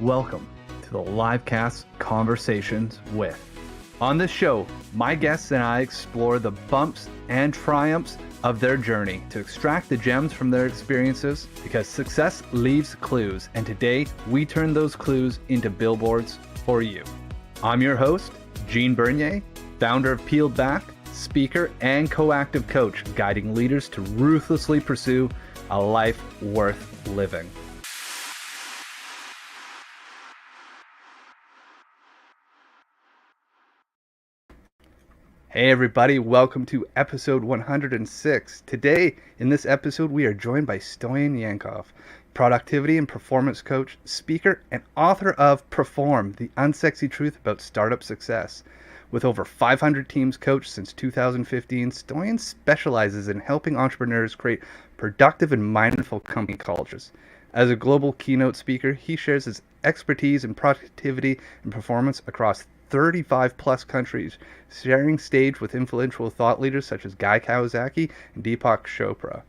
Welcome to the Livecast Conversations with. On this show, my guests and I explore the bumps and triumphs of their journey to extract the gems from their experiences, because success leaves clues, and today we turn those clues into billboards for you. I'm your host, Gene Bernier, founder of Peeled Back, speaker and co-active coach, guiding leaders to ruthlessly pursue a life worth living. Hey everybody, welcome to episode 106. Today, in this episode, we are joined by Stoyan Yankov, productivity and performance coach, speaker, and author of Perform, the Unsexy Truth About Startup Success. With over 500 teams coached since 2015, Stoyan specializes in helping entrepreneurs create productive and mindful company cultures. As a global keynote speaker, he shares his expertise in productivity and performance across 35 plus countries, sharing stage with influential thought leaders such as Kawasaki and Deepak Chopra.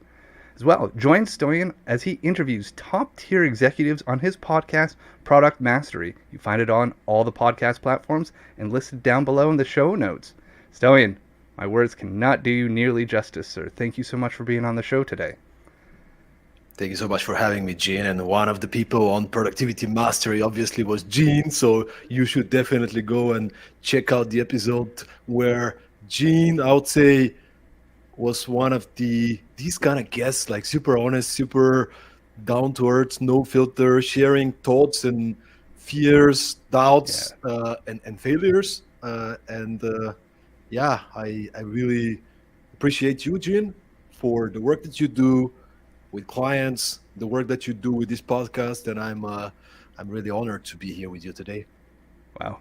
As well, join Stoyan as he interviews top-tier executives on his podcast, Product Mastery. You find it on all the podcast platforms and listed down below in the show notes. Stoyan, my words cannot do you nearly justice, sir. Thank you so much for being on the show today. Thank you so much for having me, Gene. And one of the people on Productivity Mastery obviously was Gene, so you should definitely go and check out the episode where Gene, I would say, was one of these kind of guests, like super honest, super down to earth, no filter, sharing thoughts and fears, doubts, and failures. I really appreciate you, Gene, for the work that you do with clients, the work that you do with this podcast, and I'm really honored to be here with you today. Wow,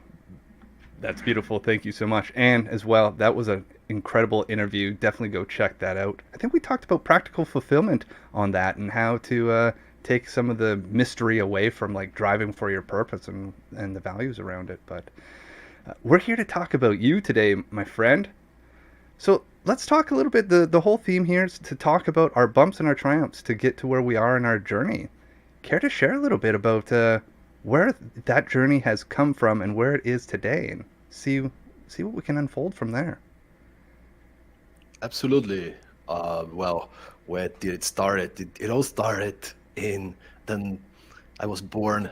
that's beautiful. Thank you so much. And as well, that was an incredible interview. Definitely go check that out. I think we talked about practical fulfillment on that and how to take some of the mystery away from like driving for your purpose and the values around it. But we're here to talk about you today, my friend. So let's talk a little bit. The whole theme here is to talk about our bumps and our triumphs to get to where we are in our journey. Care to share a little bit about where that journey has come from and where it is today, and see what we can unfold from there? Absolutely. Well, where did it start? It all started I was born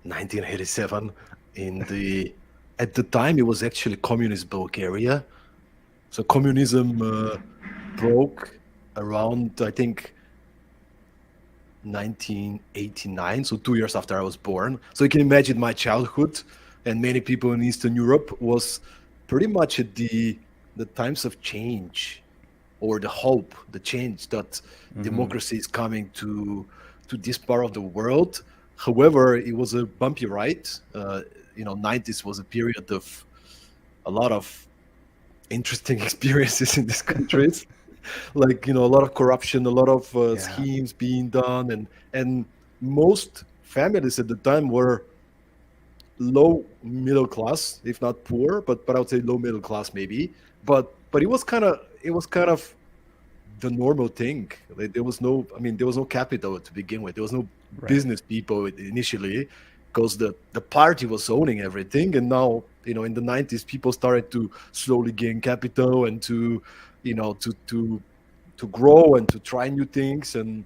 1987 at the time it was actually communist Bulgaria. So communism broke around, I think, 1989, so 2 years after I was born. So you can imagine my childhood, and many people in Eastern Europe was pretty much at the times of change, or the hope, the change that democracy is coming to this part of the world. However, it was a bumpy ride. 90s was a period of a lot of interesting experiences in these countries, like a lot of corruption, a lot of schemes being done, and most families at the time were low middle class, if not poor, but I would say low middle class maybe. But it was kind of the normal thing. Like, there was no capital to begin with. There was no business people initially, because the party was owning everything. And now, in the 90s, people started to slowly gain capital and to grow and to try new things. And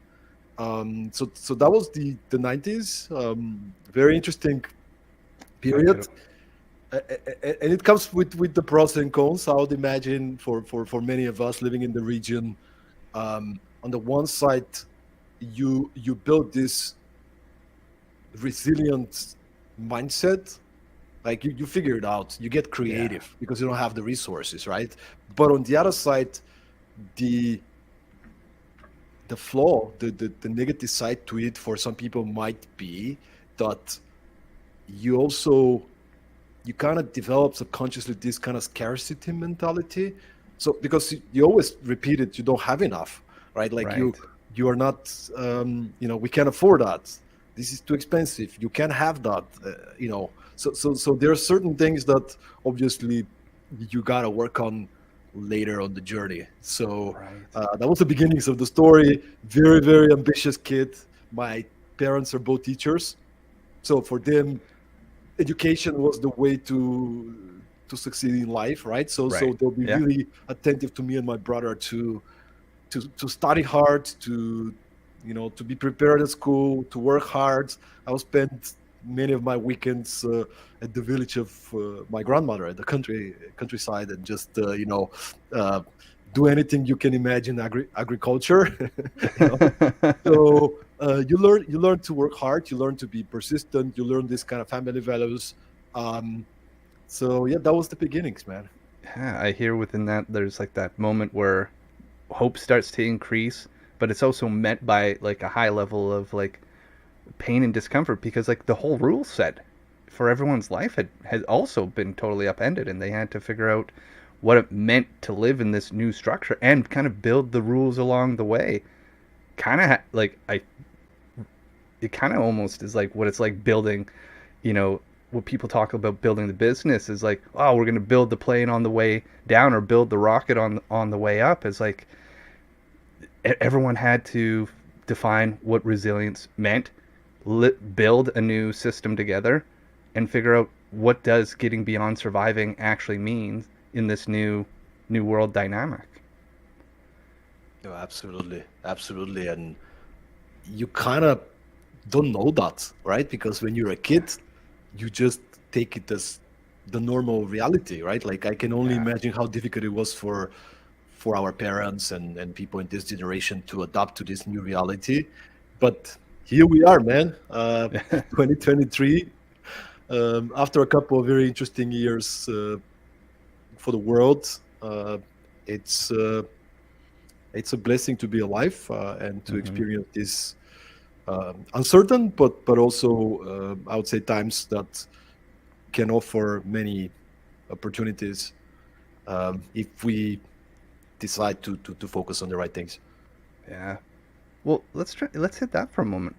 so that was the 90s. Very interesting period. And it comes with the pros and cons. I would imagine for many of us living in the region, on the one side, you build this resilient mindset, like you figure it out, you get creative because you don't have the resources, right? But on the other side, the flaw, the negative side to it for some people might be that you kind of develop subconsciously this kind of scarcity mentality. So because you always repeat it, you don't have enough, right? Like you are not, we can't afford that. This is too expensive. You can't have that, So there are certain things that obviously you gotta work on later on the journey. So that was the beginnings of the story. Very, very ambitious kid. My parents are both teachers, So for them, education was the way to succeed in life, right? So Right. they'll be Yeah. really attentive to me and my brother to study hard, to to be prepared at school, to work hard. I will spend many of my weekends at the village of my grandmother at the countryside, and just uh, do anything you can imagine, agriculture. you know. So you learn to work hard, you learn to be persistent, you learn this kind of family values. Um, so yeah, that was the beginnings, man. Yeah, I hear within that there's like that moment where hope starts to increase, but it's also met by like a high level of like pain and discomfort because like the whole rule set for everyone's life had also been totally upended, and they had to figure out what it meant to live in this new structure and kind of build the rules along the way. Kind of like I it kind of almost is like what it's like building, you know, what people talk about building the business is like, oh, we're going to build the plane on the way down or build the rocket on the way up. It's like everyone had to define what resilience meant, build a new system together, and figure out what does getting beyond surviving actually means in this new world dynamic. No, absolutely, absolutely, and you kind of don't know that, right? Because when you're a Yeah, kid, you just take it as the normal reality, right? Like I can only yeah. imagine how difficult it was for our parents and people in this generation to adapt to this new reality. But here we are, man. 2023. After a couple of very interesting years for the world, it's uh, it's a blessing to be alive and to Hmm. experience this uncertain, but also I would say times that can offer many opportunities if we decide to focus on the right things. Yeah. Well, let's hit that for a moment.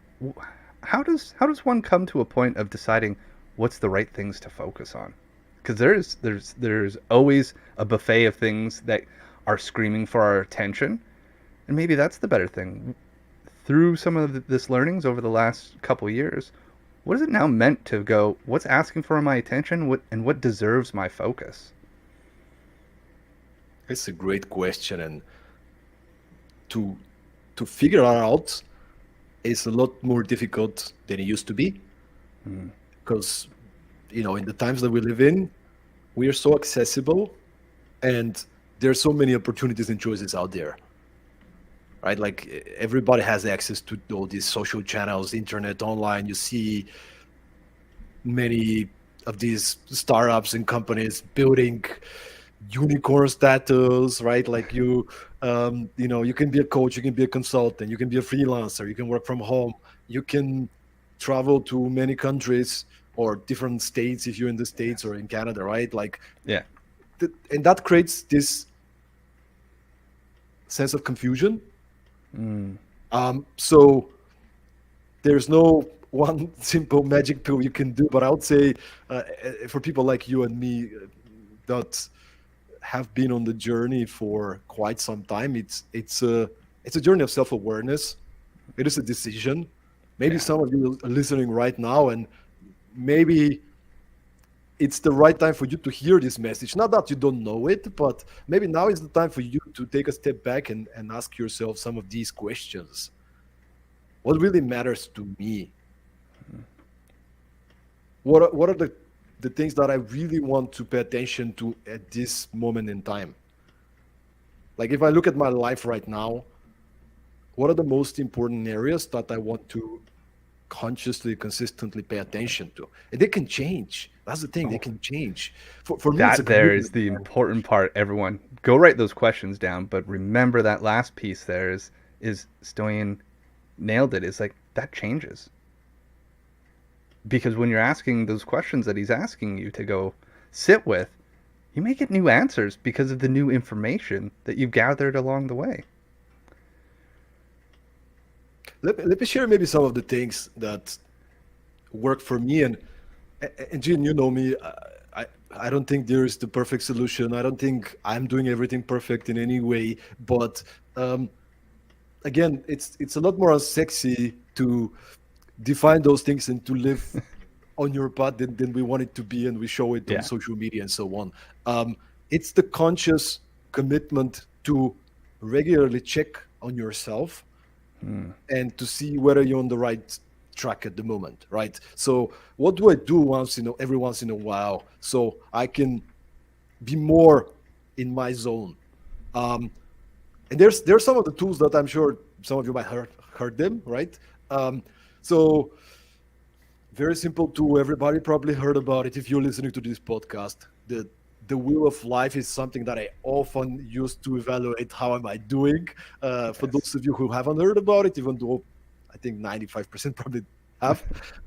How does one come to a point of deciding what's the right things to focus on? Because there's always a buffet of things that are screaming for our attention, and maybe that's the better thing. Through some of this learnings over the last couple years, what is it now meant to go? What's asking for my attention? What deserves my focus? It's a great question, and to to figure it out is a lot more difficult than it used to be Mm, because in the times that we live in, we are so accessible, and there are so many opportunities and choices out there, right? Like everybody has access to all these social channels, internet, online. You see many of these startups and companies building unicorn status, right? Like you can be a coach, you can be a consultant, you can be a freelancer, you can work from home, you can travel to many countries or different states if you're in the States yes. or in Canada, right? Like, Yeah. and that creates this sense of confusion. Mm, So there's no one simple magic pill you can do, but I would say for people like you and me that have been on the journey for quite some time, it's a journey of self-awareness. It is a decision. Maybe yeah. some of you are listening right now, and maybe it's the right time for you to hear this message. Not that you don't know it, but maybe now is the time for you to take a step back and ask yourself some of these questions. What really matters to me? What are the things that I really want to pay attention to at this moment in time? Like if I look at my life right now, what are the most important areas that I want to consciously, consistently pay attention to? And they can change. That's the thing, they Oh, can change. For me, it's a that there is commitment, the man. important part. Everyone, go write those questions down. But remember that last piece there is Stoyan nailed it. Is like that changes because when you're asking those questions that he's asking you to go sit with, you may get new answers because of the new information that you've gathered along the way. Let me share maybe some of the things that work for me. And Gene, you know me. I don't think there is the perfect solution. I don't think I'm doing everything perfect in any way. But um, again, it's a lot more sexy to define those things and to live on your path than we want it to be, and we show it on Yeah. social media and so on. It's the conscious commitment to regularly check on yourself and to see whether you're on the right track at the moment, right? So what do I do every once in a while so I can be more in my zone? And there's some of the tools that I'm sure some of you might heard them, right? So very simple tool. Everybody probably heard about it if you're listening to this podcast. The wheel of life is something that I often use to evaluate how am I doing. For those of you who haven't heard about it, even though I think 95% probably have,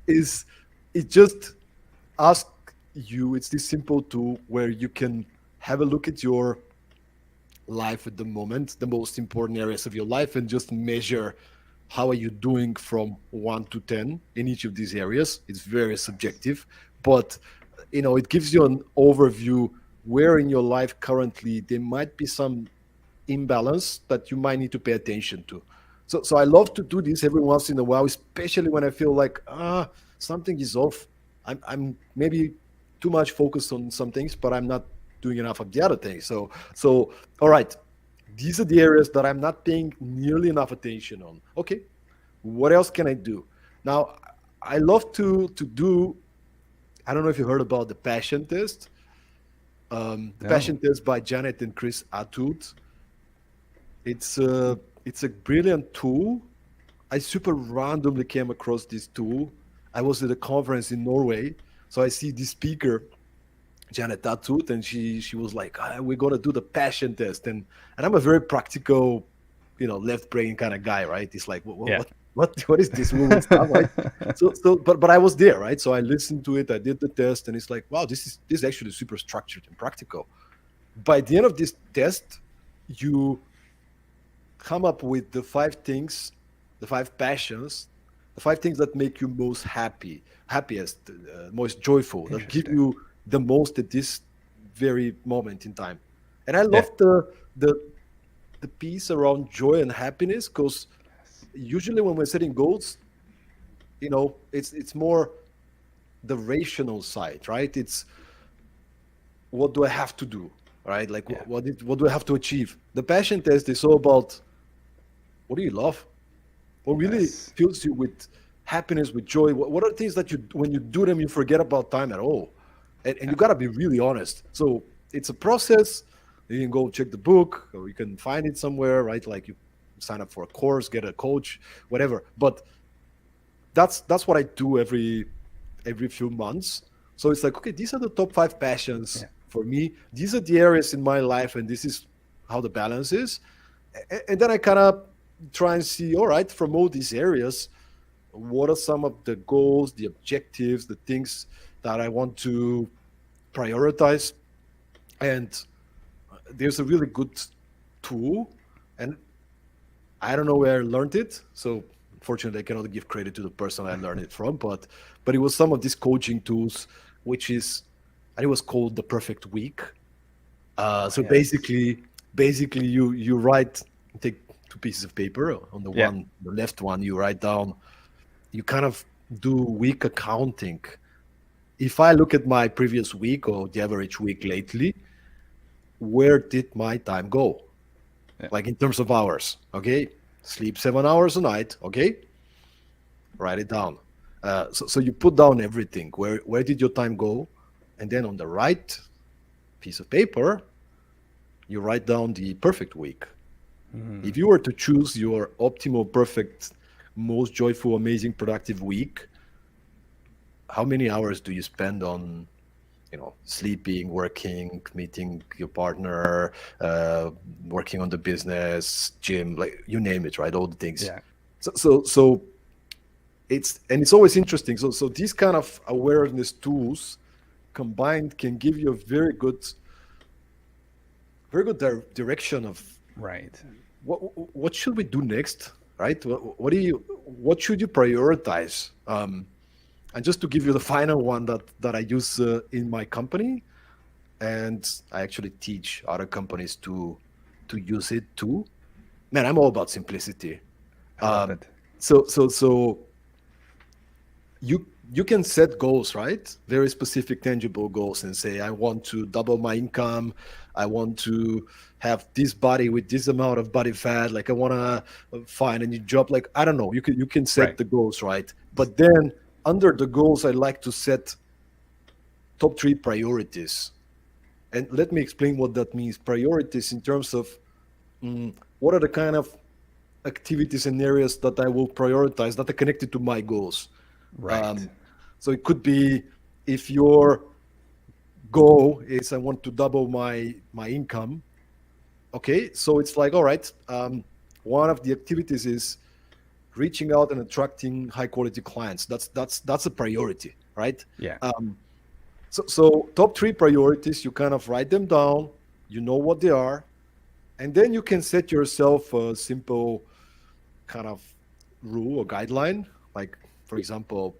is it just ask you. It's this simple tool where you can have a look at your life at the moment, the most important areas of your life, and just measure how are you doing from 1 to 10 in each of these areas. It's very subjective, but it gives you an overview where in your life currently there might be some imbalance that you might need to pay attention to. So I love to do this every once in a while, especially when I feel like something is off. I'm maybe too much focused on some things, but I'm not doing enough of the other things. So all right, these are the areas that I'm not paying nearly enough attention on. Okay, what else can I do? Now, I love to do. I don't know if you heard about the passion test. The passion test by Janet and Chris Atwood. It's a brilliant tool. I super randomly came across this tool. I was at a conference in Norway, so I see this speaker, Janet Atwood, and she was like, "We're gonna do the passion test," and I'm a very practical, left brain kind of guy, right? It's like, what is this woman stuff, right? But I was there, right? So I listened to it, I did the test, and it's like, wow, this is actually super structured and practical. By the end of this test, you come up with the 5 things, the 5 passions, the 5 things that make you most happiest, most joyful, that give you the most at this very moment in time. And I love the piece around joy and happiness, because usually when we're setting goals, it's more the rational side, right? It's what do I have to do, right? Like what do I have to achieve? The passion test is all about what do you love? What really fills you with happiness, with joy? What are things that when you do them, you forget about time at all? And you got to be really honest. So it's a process. You can go check the book, or you can find it somewhere, right? Like you sign up for a course, get a coach, whatever. But that's what I do every few months. So it's like, okay, these are the top 5 passions for me. These are the areas in my life, and this is how the balance is. And then I kind of try and see, all right, from all these areas, what are some of the goals, the objectives, the things that I want to prioritize? And there's a really good tool, and I don't know where I learned it. So unfortunately, I cannot give credit to the person I learned it from, but it was some of these coaching tools, which is, and it was called the Perfect Week. Basically you write, take 2 pieces of paper. On the left one, you write down, you kind of do week accounting. If I look at my previous week or the average week lately, where did my time go? Like in terms of hours, okay? Sleep 7 hours a night, okay? Write it down. So you put down everything. Where did your time go? And then on the right piece of paper, you write down the perfect week. If you were to choose your optimal, perfect, most joyful, amazing, productive week, how many hours do you spend on, sleeping, working, meeting your partner, working on the business, gym, like you name it, right? All the things. Yeah. So it's always interesting. So these kind of awareness tools combined can give you a very good direction of what should we do next, right? What should you prioritize? And just to give you the final one that I use in my company, and I actually teach other companies to use it too. Man, I'm all about simplicity. I love it. So you can set goals, right? Very specific, tangible goals, and say, I want to double my income. I want to have this body with this amount of body fat. Like I want to find a new job. Like I don't know. You can set Right. the goals, right? But then under the goals, I like to set top three priorities. And let me explain what that means. Priorities in terms of what are the kind of activities and areas that I will prioritize that are connected to my goals. Right. Um, so it could be if your goal is I want to double my income. Okay, so it's like all right. One of the activities is reaching out and attracting high quality clients. That's a priority, right? Yeah. Um, so top three priorities, you kind of write them down. You know what they are, and then you can set yourself a simple kind of rule or guideline. Like, for example,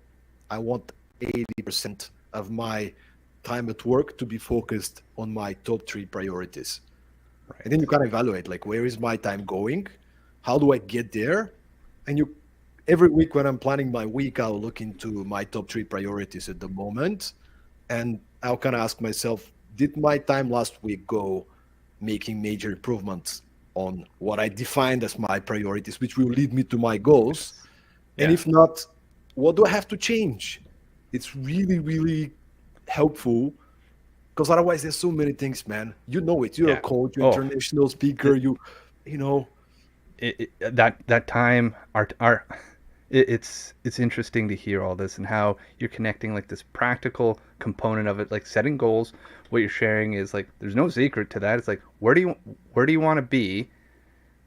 I want 80% of my time at work to be focused on my top three priorities. And then Right. you kind of evaluate, like, where is my time going? How do I get there? And you, every week when I'm planning my week, I'll look into my top three priorities at the moment. And I'll kind of ask myself, did my time last week go making major improvements on what I defined as my priorities, which will lead me to my goals? Yes. And Yeah. if not, what do I have to change? It's really, really helpful because otherwise there's so many things, man. You know it. You're a Yeah. coach, you're an Oh, international speaker, the, you know, that time our it's interesting to hear all this and how you're connecting like this practical component of it, like setting goals. What you're sharing is like there's no secret to that. It's like where do you want to be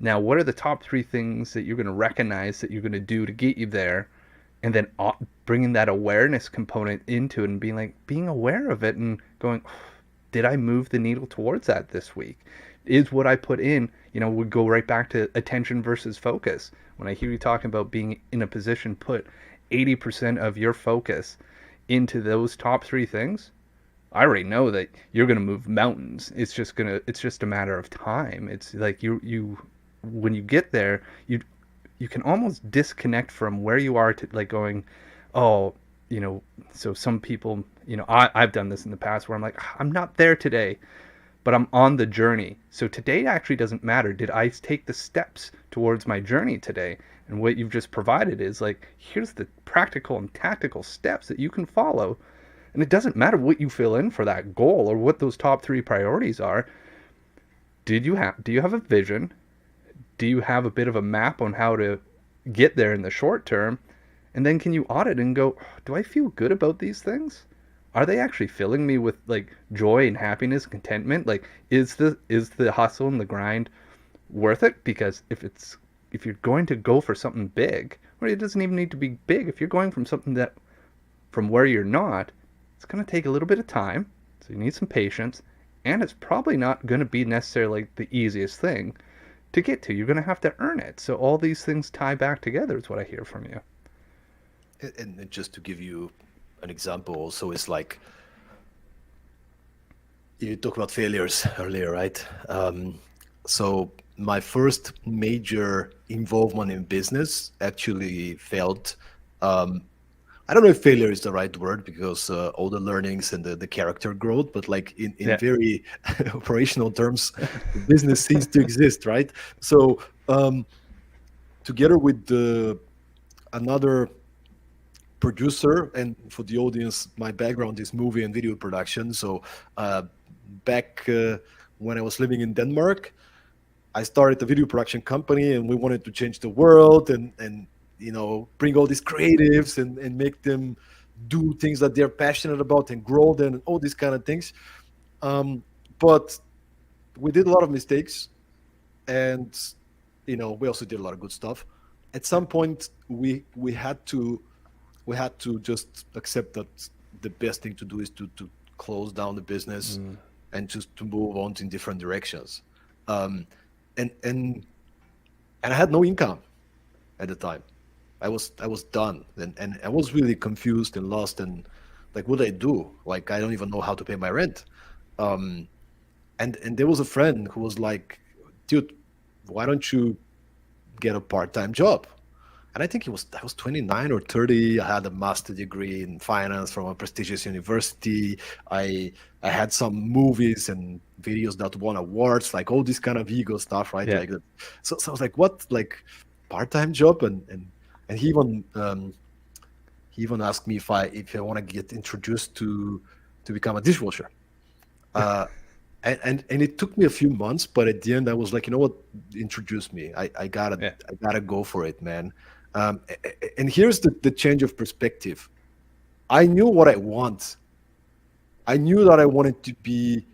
now? What are the top three things that you're going to recognize that you're going to do to get you there? And then bringing that awareness component into it and being aware of it and going, did I move the needle towards that this week? Is what I put in, would go right back to attention versus focus. When I hear you talking about being in a position, put 80% of your focus into those top three things, I already know that you're going to move mountains. It's just a matter of time. It's like when you get there, you can almost disconnect from where you are to like going, oh, so some people, I've done this in the past where I'm like, I'm not there today, but I'm on the journey. So today actually doesn't matter. Did I take the steps towards my journey today? And what you've just provided is like, here's the practical and tactical steps that you can follow. And it doesn't matter what you fill in for that goal or what those top three priorities are. Do you have a vision? Do you have a bit of a map on how to get there in the short term? And then can you audit and go, do I feel good about these things? Are they actually filling me with like joy and happiness and contentment? Like is the hustle and the grind worth it? Because if you're going to go for something big, or it doesn't even need to be big, if you're going from something that from where you're not, it's going to take a little bit of time. So you need some patience, and it's probably not going to be necessarily like the easiest thing to get to. You're going to have to earn it. So all these things tie back together is what I hear from you. and just to give you an example also is like you talked about failures earlier, right? So my first major involvement in business actually failed. I don't know if failure is the right word because all the learnings and the character growth, but like in Yeah. very operational terms, the business ceased to exist, right? So together with another producer, and for the audience, my background is movie and video production. So back when I was living in Denmark, I started a video production company, and we wanted to change the world and bring all these creatives and make them do things that they're passionate about and grow them and all these kind of things. But we did a lot of mistakes, and we also did a lot of good stuff. At some point, we had to just accept that the best thing to do is to close down the business and just to move on in different directions. Um, and and and I had no income at the time. I was done, and I was really confused and lost, and like, what do I do? Like, I don't even know how to pay my rent. Um, and there was a friend who was like, dude, why don't you get a part-time job? and I think I was 29 or 30. I had a master degree in finance from a prestigious university. I had some movies and videos that won awards, like all this kind of ego stuff, right? Yeah. Like that. So I was like, what, like part-time job? And he even asked me if I want to get introduced to become a dishwasher. Uh, and it took me a few months, but at the end I was like, you know what, introduce me. I gotta Yeah. I gotta go for it, man. And here's the change of perspective. I knew what I want. I knew that I wanted to be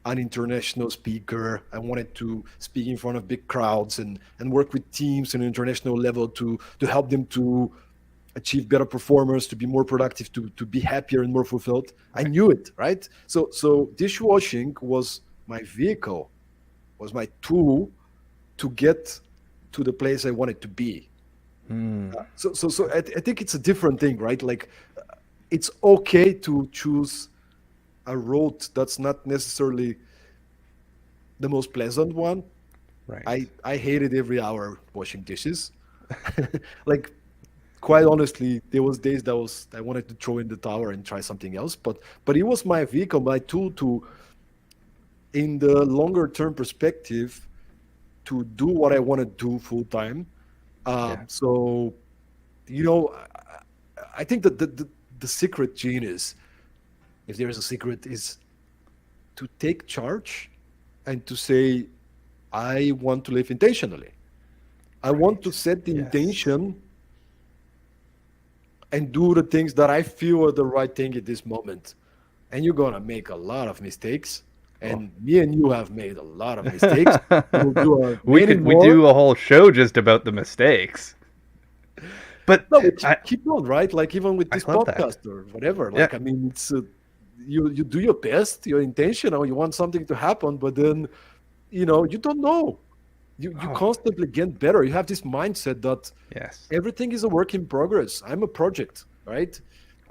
an international speaker. I wanted to speak in front of big crowds and work with teams on an international level to help them to achieve better performance, to be more productive, to be happier and more fulfilled. I Right. knew it, right? So dishwashing was my vehicle, was my tool to get to the place I wanted to be. Mm. So I think it's a different thing, right? Like it's okay to choose a road that's not necessarily the most pleasant one. Right. I hated every hour washing dishes. Like quite honestly, there was days that was I wanted to throw in the towel and try something else, but it was my vehicle, my tool to, in the longer term perspective, to do what I want to do full time. Yeah. So you know, I think that the secret, Gene, is, if there is a secret, is to take charge and to say, I want to live intentionally. I want to Right. set the Yes. intention and do the things that I feel are the right thing at this moment. And you're gonna make a lot of mistakes. Oh. And me and you have made a lot of mistakes. We'll do many We more. do a whole show just about the mistakes. But No, but I keep on, right? Like even with I this love that. podcast or whatever. Yeah. Like I mean, it's you do your best, your intentional, you want something to happen, but then you don't know. You Oh, constantly get better. You have this mindset that yes. everything is a work in progress. I'm a project, right?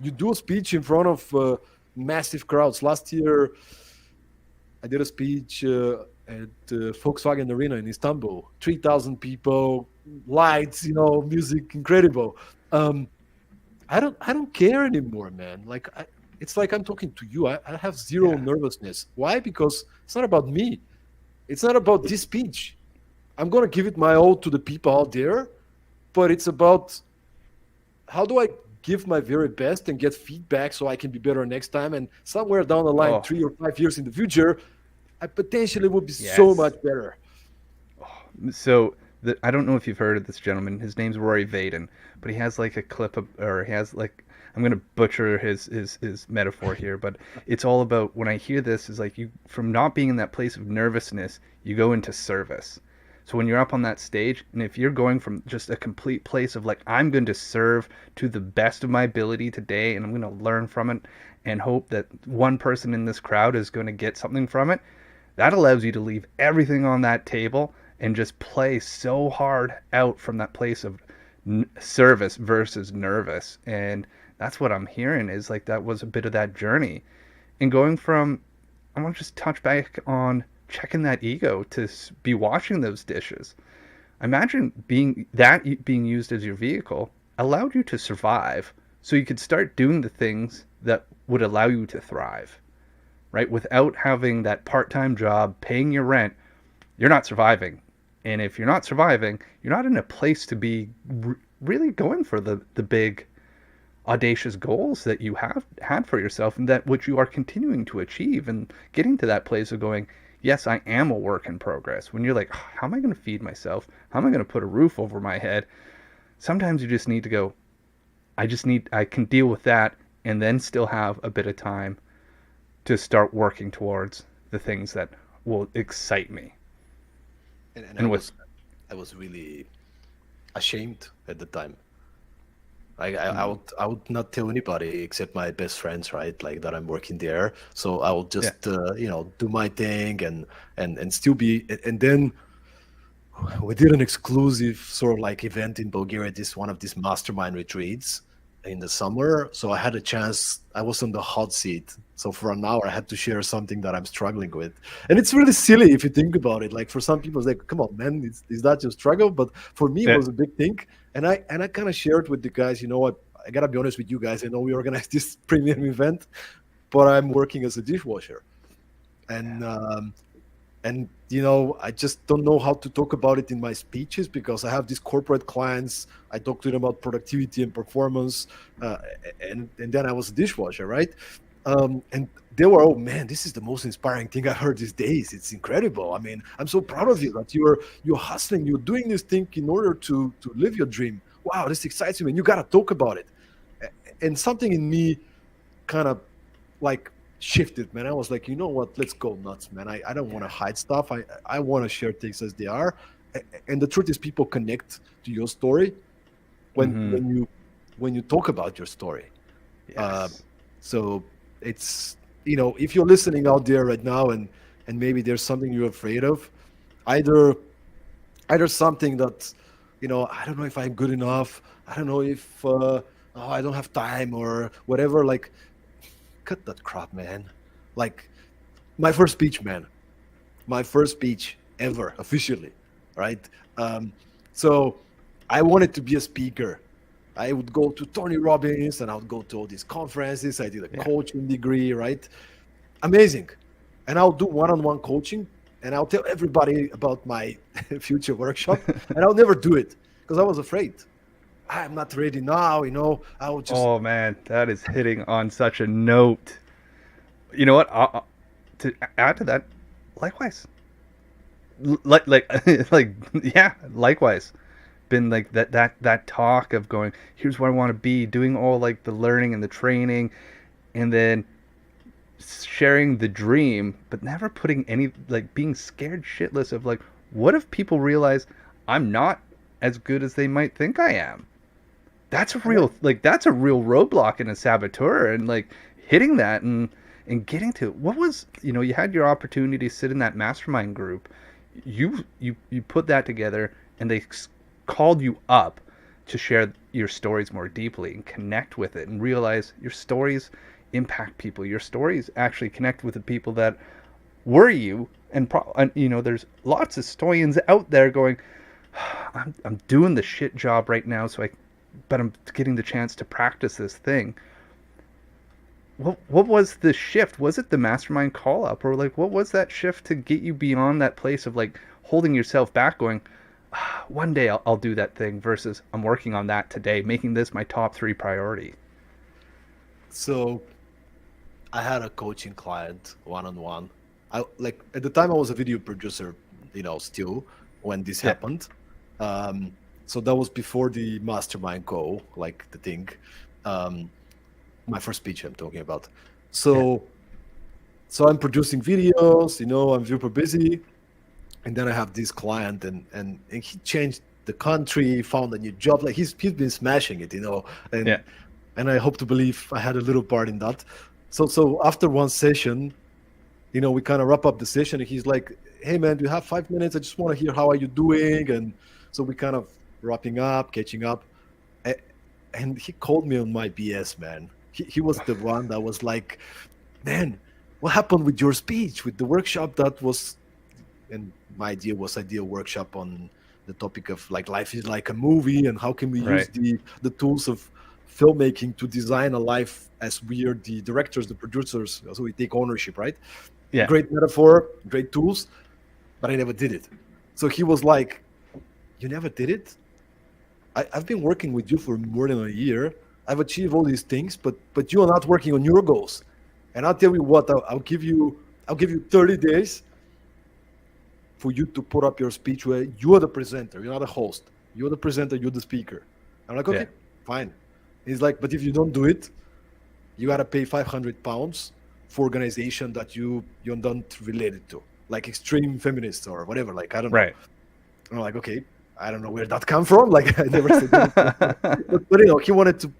You do a speech in front of massive crowds. Last year, I did a speech at Volkswagen Arena in Istanbul. 3,000 people, lights, music, incredible. Um, I don't care anymore, man. Like it's like I'm talking to you. I have zero Yeah. nervousness. Why? Because it's not about me. It's not about this speech. I'm gonna give it my all to the people out there, but it's about how do I give my very best and get feedback so I can be better next time. And somewhere down the line, Oh, 3 or 5 years in the future, I potentially will be so yes. much better. So I don't know if you've heard of this gentleman. His name's Rory Vaden, but he has like a clip of, or he has like, I'm gonna butcher his metaphor here, but it's all about when I hear this is like you from not being in that place of nervousness, you go into service. So when you're up on that stage, and if you're going from just a complete place of like I'm going to serve to the best of my ability today, and I'm going to learn from it, and hope that one person in this crowd is going to get something from it, that allows you to leave everything on that table and just play so hard out from that place of service versus nervous. And that's what I'm hearing is like that was a bit of that journey. And going from, I want to just touch back on checking that ego to be washing those dishes. Imagine being used as your vehicle allowed you to survive so you could start doing the things that would allow you to thrive, right? Without having that part-time job paying your rent, you're not surviving. And if you're not surviving, you're not in a place to be really going for the big audacious goals that you have had for yourself and that which you are continuing to achieve and getting to that place of going, yes, I am a work in progress. When you're like, how am I going to feed myself? How am I going to put a roof over my head? Sometimes you just need to go, I can deal with that and then still have a bit of time to start working towards the things that will excite me. And I And with, was I was really ashamed at the time. I mm, would I would not tell anybody except my best friends, right? Like that I'm working there. So I will yeah, just do my thing and still be. And then we did an exclusive sort of like event in Bulgaria. This one of these mastermind retreats, in the summer. So I had a chance. I was on the hot seat. So for an hour, I had to share something that I'm struggling with. And it's really silly if you think about it. Like for some people, it's like, come on, man, is that your struggle? But for me, it Yeah. was a big thing. And I kind of shared with the guys, you know what? I gotta be honest with you guys. I know we organized this premium event, but I'm working as a dishwasher. And I just don't know how to talk about it in my speeches because I have these corporate clients. I talk to them about productivity and performance, uh, and then I was a dishwasher, right? And they were, oh man, this is the most inspiring thing I've heard these days. It's incredible. I mean, I'm so proud of you that you're hustling, you're doing this thing in order to live your dream. Wow, this excites me, and you gotta talk about it. And something in me kind of like shifted, man. I was like, you know what? Let's go nuts, man. I don't want to hide stuff. I want to share things as they are. And the truth is, people connect to your story when Mm-hmm. when you talk about your story. Uh, Yes. so it's if you're listening out there right now and maybe there's something you're afraid of, either something that I don't know if I'm good enough. I don't know if oh, I don't have time or whatever. Like cut that crap, man. Like my first speech, man. My first speech ever officially, right? Um, so I wanted to be a speaker. I would go to Tony Robbins and I would go to all these conferences. I did a Yeah. coaching degree, right? Amazing. And I'll do one-on-one coaching and I'll tell everybody about my future workshop and I'll never do it because I was afraid. I'm not ready now, I will just Oh man, that is hitting on such a note. You know what? To add to that, likewise, like yeah, likewise. Been like that talk of going, here's where I want to be, doing all like the learning and the training, and then sharing the dream, but never putting any like being scared shitless of like, what if people realize I'm not as good as they might think I am? That's a real that's a real roadblock and a saboteur, and like hitting that and getting to what was you had your opportunity to sit in that mastermind group, you put that together, and they called you up to share your stories more deeply and connect with it and realize your stories impact people, your stories actually connect with the people that were you, and there's lots of Stoyans out there going, I'm doing the shit job right now, but I'm getting the chance to practice this thing. What was the shift? Was it the mastermind call up, or like what was that shift to get you beyond that place of like holding yourself back, going, one day I'll do that thing, versus I'm working on that today, making this my top 3 priority. so I had a coaching client one-on-one. I like at the time I was a video producer, still when this Yeah, happened. So that was before the mastermind go, like the thing. Um, my first speech I'm talking about. yeah, So I'm producing videos, I'm super busy, and then I have this client and he changed the country, found a new job. Like he's been smashing it, yeah, and I hope to believe I had a little part in that. So after one session, we kind of wrap up the session and he's like, hey man, do you have 5 minutes? I just want to hear how are you doing? And so we kind of wrapping up, catching up. A- And he called me on my BS, man. He was the one that was like, man, what happened with your speech, with the workshop that was, and my idea was ideal workshop on the topic of like life is like a movie and how can we use right, the tools of filmmaking to design a life as we are the directors, the producers, so we take ownership, right? yeah, Great metaphor, great tools, but I never did it. So he was like, you never did it? I've been working with you for more than a year. I've achieved all these things, but you are not working on your goals. And I'll tell you what, I'll give you 30 days for you to put up your speech where you are the presenter, you're not a host. You're the presenter, you're the speaker. I'm like, yeah, okay, fine. He's like, but if you don't do it, you gotta pay £500 for organization that you don't relate it to, like extreme feminists or whatever. Like I don't know. right. And I'm like, okay, I don't know where that come from. Like I never said that. But he wanted to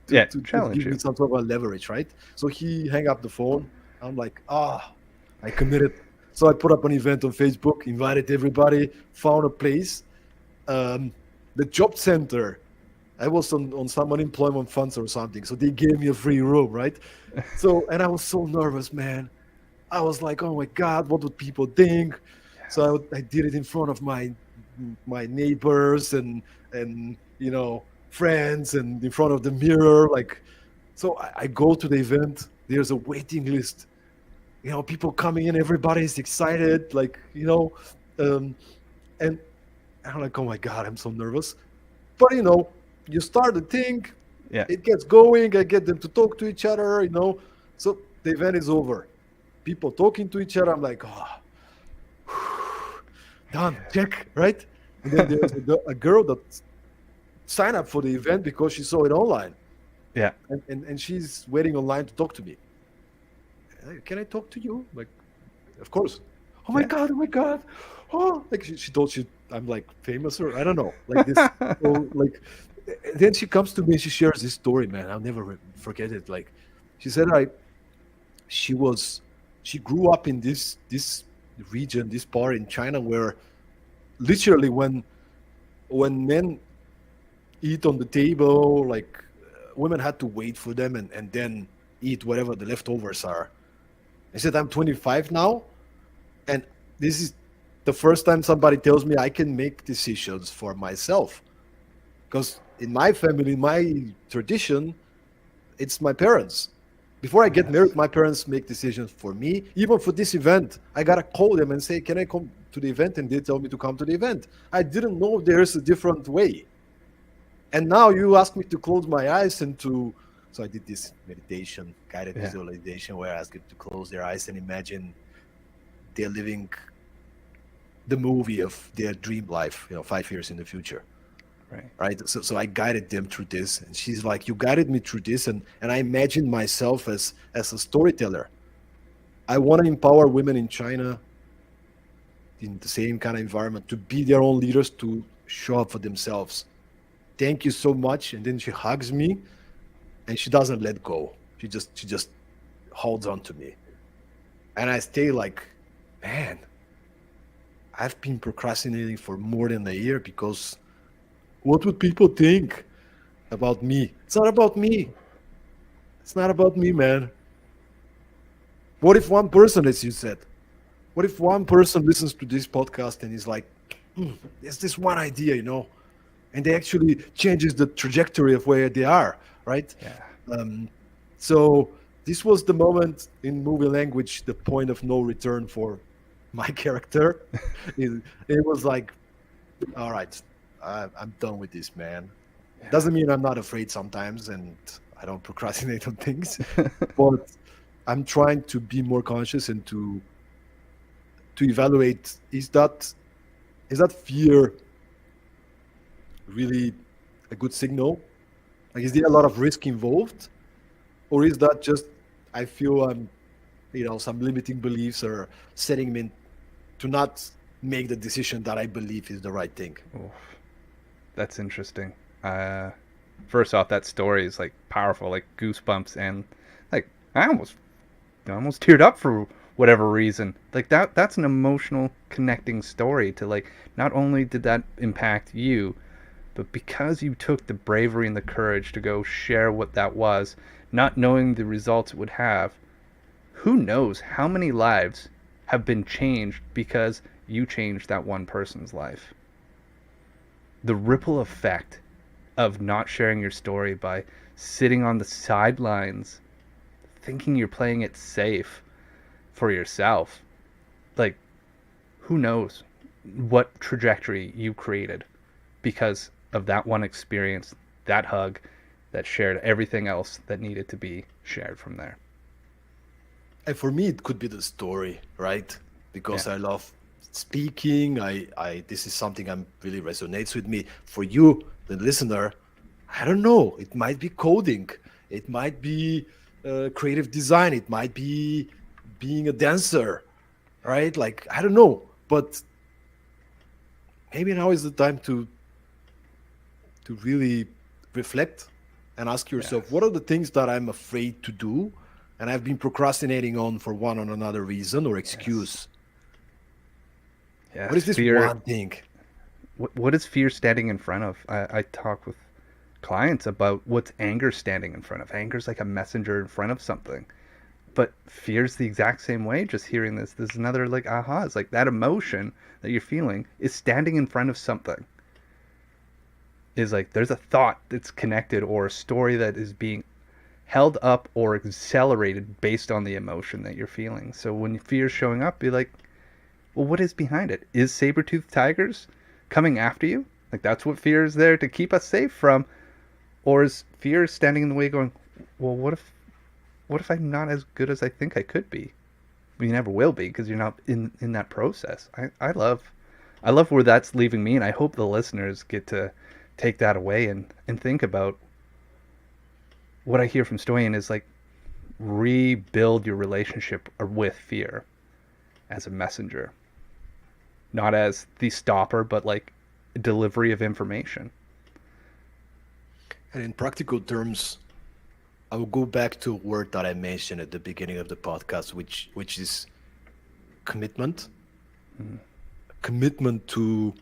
Yeah, just challenge give me you. some sort of a leverage, right? So he hang up the phone. I'm like, I committed. So I put up an event on Facebook, invited everybody, found a place. Um, the job center I was on some unemployment funds or something, so they gave me a free room, right? So, and I was so nervous, man. I was like, oh my God, what would people think? So I did it in front of my neighbors and friends and in front of the mirror. Like, so I go to the event. There's a waiting list. People coming in. Everybody's excited. Like, um, and I'm like, oh my God, I'm so nervous. But you start the thing. Yeah. It gets going. I get them to talk to each other. So the event is over. People talking to each other. I'm like, oh, done, check, right? And then there's a girl that signed up for the event because she saw it online, Yeah. and she's waiting online to talk to me. Hey, can I talk to you? Like, of course. Oh my Yeah. God! Oh my God! Oh, like she told I'm like famous or I don't know, like this. So, like, then she comes to me and she shares this story, man. I'll never forget it. Like, she said, she was she grew up in this region, this part in China where literally when men eat on the table, like women had to wait for them and then eat whatever the leftovers are. I said, I'm 25 now, and this is the first time somebody tells me I can make decisions for myself. Because in my family, in my tradition, it's my parents. Before I get Yes. married, my parents make decisions for me. Even for this event, I gotta call them and say, "Can I come to the event?" And they tell me to come to the event. I didn't know there's a different way. And now you ask me to close my eyes and to. So I did this meditation, guided Yeah. visualization, where I asked them to close their eyes and imagine they're living the movie of their dream life, 5 years in the future. Right. Right. So I guided them through this, and she's like, you guided me through this, and I imagined myself as a storyteller. I want to empower women in China in the same kind of environment to be their own leaders, to show up for themselves. Thank you so much. And then she hugs me and she doesn't let go. She just holds on to me. And I stay like, man, I've been procrastinating for more than a year because what would people think about me? It's not about me. It's not about me, man. What if one person, as you said, what if one person listens to this podcast and is like, there's this one idea, and they actually changes the trajectory of where they are, right? Yeah. Um, so this was the moment in movie language, the point of no return for my character. It was like, all right, I'm done with this, man. Doesn't mean I'm not afraid sometimes and I don't procrastinate on things, but I'm trying to be more conscious and to evaluate, is that fear really a good signal? Like, is there a lot of risk involved, or is that just I feel some limiting beliefs are setting me to not make the decision that I believe is the right thing? Oof. That's interesting. First off, that story is like powerful, like goosebumps, and like I almost teared up for whatever reason. Like that's an emotional connecting story to, like, not only did that impact you, but because you took the bravery and the courage to go share what that was, not knowing the results it would have, who knows how many lives have been changed because you changed that one person's life. The ripple effect of not sharing your story, by sitting on the sidelines thinking you're playing it safe for yourself, like, who knows what trajectory you created because of that one experience, that hug that shared everything else that needed to be shared from there. And for me, it could be the story, right? Yeah. Because I love speaking. I this is something that really resonates with me. For you, the listener, I don't know. It might be coding. It might be creative design. It might be being a dancer, right? Like, I don't know. But maybe now is the time to really reflect and ask yourself, what Yes. are the things that I'm afraid to do and I've been procrastinating on for one or another reason or Yes. excuse? What Yes. is this Fear. one thing? What is fear standing in front of? I talk with clients about what's anger standing in front of. Anger's like a messenger in front of something. But fear's the exact same way. Just hearing this is another like aha. It's like that emotion that you're feeling is standing in front of something. Is like there's a thought that's connected or a story that is being held up or accelerated based on the emotion that you're feeling. So when fear's showing up, be like, well, what is behind it? Is saber-toothed tigers coming after you? Like that's what fear is there to keep us safe from? Or is fear standing in the way going, well, what if I'm not as good as I think I could be? Well, you never will be because you're not in that process. I love where that's leaving me, and I hope the listeners get to take that away and think about what I hear from Stoyan is like rebuild your relationship with fear as a messenger, not as the stopper, but like delivery of information. And in practical terms, I will go back to a word that I mentioned at the beginning of the podcast, which is commitment. Commitment to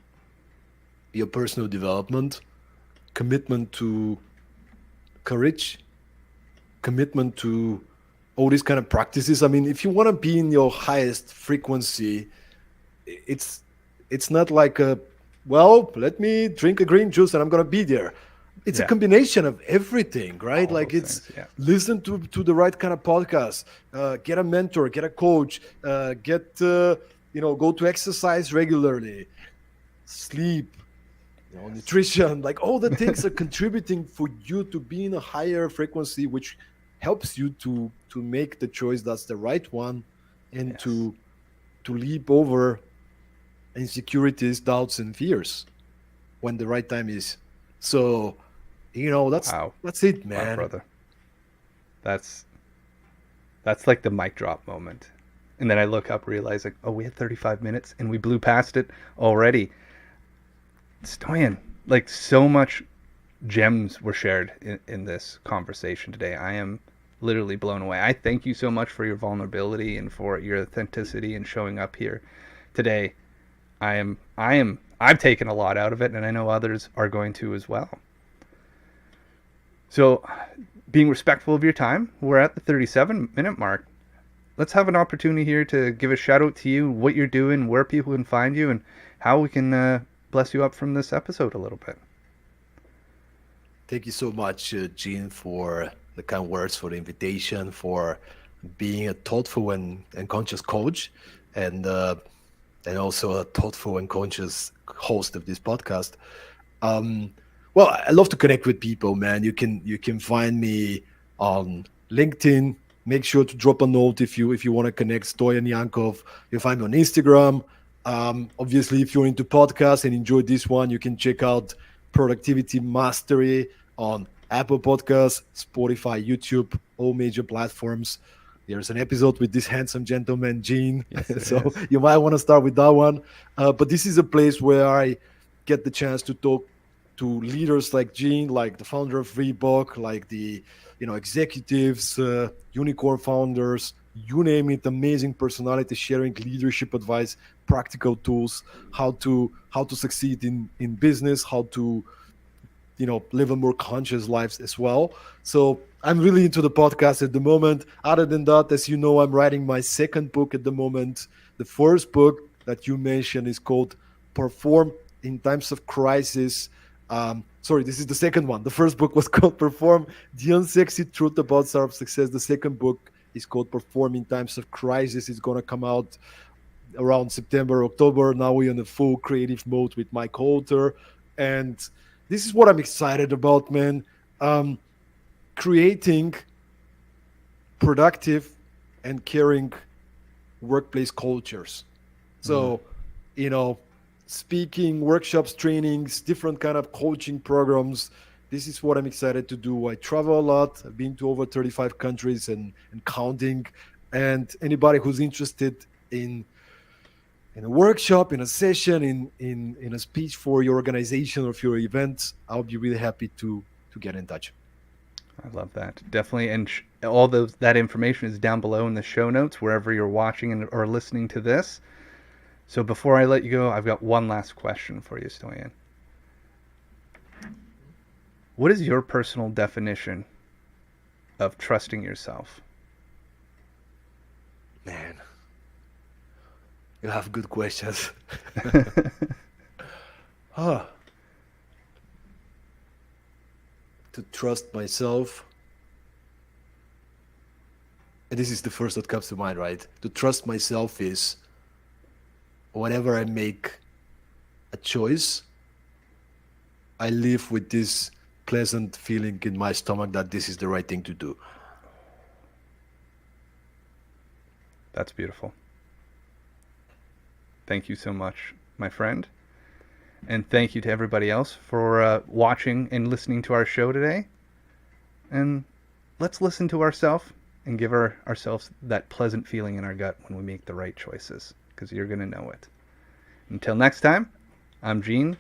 your personal development, commitment to courage, commitment to all these kind of practices. I mean, if you want to be in your highest frequency, it's not like let me drink a green juice and I'm going to be there. It's a combination of everything, right? All like it's things, listen to the right kind of podcast, get a mentor, get a coach, go to exercise regularly, sleep, nutrition, like all the things are contributing for you to be in a higher frequency, which helps you to make the choice that's the right one and to leap over insecurities, doubts, and fears when the right time is. So, that's it, man. Wow, brother. That's like the mic drop moment. And then I look up, realizing, oh, we had 35 minutes and we blew past it already. Stoyan, like so much gems were shared in this conversation today. I am literally blown away. I thank you so much for your vulnerability and for your authenticity and showing up here today. I've taken a lot out of it, and I know others are going to as well. So, being respectful of your time, we're at the 37-minute mark. Let's have an opportunity here to give a shout out to you, what you're doing, where people can find you, and how we can bless you up from this episode a little bit. Thank you so much, Gene, for the kind words, for the invitation, for being a thoughtful and conscious coach, and also a thoughtful and conscious host of this podcast. Well, I love to connect with people, man. You can find me on LinkedIn. Make sure to drop a note if you want to connect. Stoyan Yankov. You find me on Instagram. Obviously, if you're into podcasts and enjoyed this one, you can check out Productivity Mastery on Apple Podcasts, Spotify, YouTube, all major platforms. There's an episode with this handsome gentleman, Gene. Yes, so you might want to start with that one. But this is a place where I get the chance to talk to leaders like Gene, like the founder of Reebok, like the executives, unicorn founders, you name it, amazing personality, sharing leadership advice, practical tools, how to succeed in business, how to live a more conscious lives as well. So I'm really into the podcast at the moment. Other than that, as you know, I'm writing my second book at the moment. The first book that you mentioned is called Perform in Times of Crisis. This is the second one. The first book was called Perform, The Unsexy Truth About Startup Success. The second book is called Perform in Times of Crisis. It's going to come out around September, October. Now we're in a full creative mode with my co-author. And this is what I'm excited about, man. Creating productive and caring workplace cultures. So, speaking, workshops, trainings, different kind of coaching programs. This is what I'm excited to do. I travel a lot. I've been to over 35 countries and counting. And anybody who's interested in a workshop, in a session, in a speech for your organization or for your events, I'll be really happy to get in touch. I love that. Definitely. And all that information is down below in the show notes, wherever you're watching or listening to this. So before I let you go, I've got one last question for you, Stoyan. What is your personal definition of trusting yourself? Man, you have good questions. Ah, to trust myself, and this is the first that comes to mind, right? To trust myself is whenever I make a choice, I live with this pleasant feeling in my stomach that this is the right thing to do. That's beautiful. Thank you so much, my friend. And thank you to everybody else for watching and listening to our show today. And let's listen to ourselves and give ourselves that pleasant feeling in our gut when we make the right choices, because you're going to know it. Until next time, I'm Gene,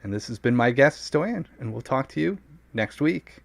and this has been my guest, Stoyan, and we'll talk to you next week.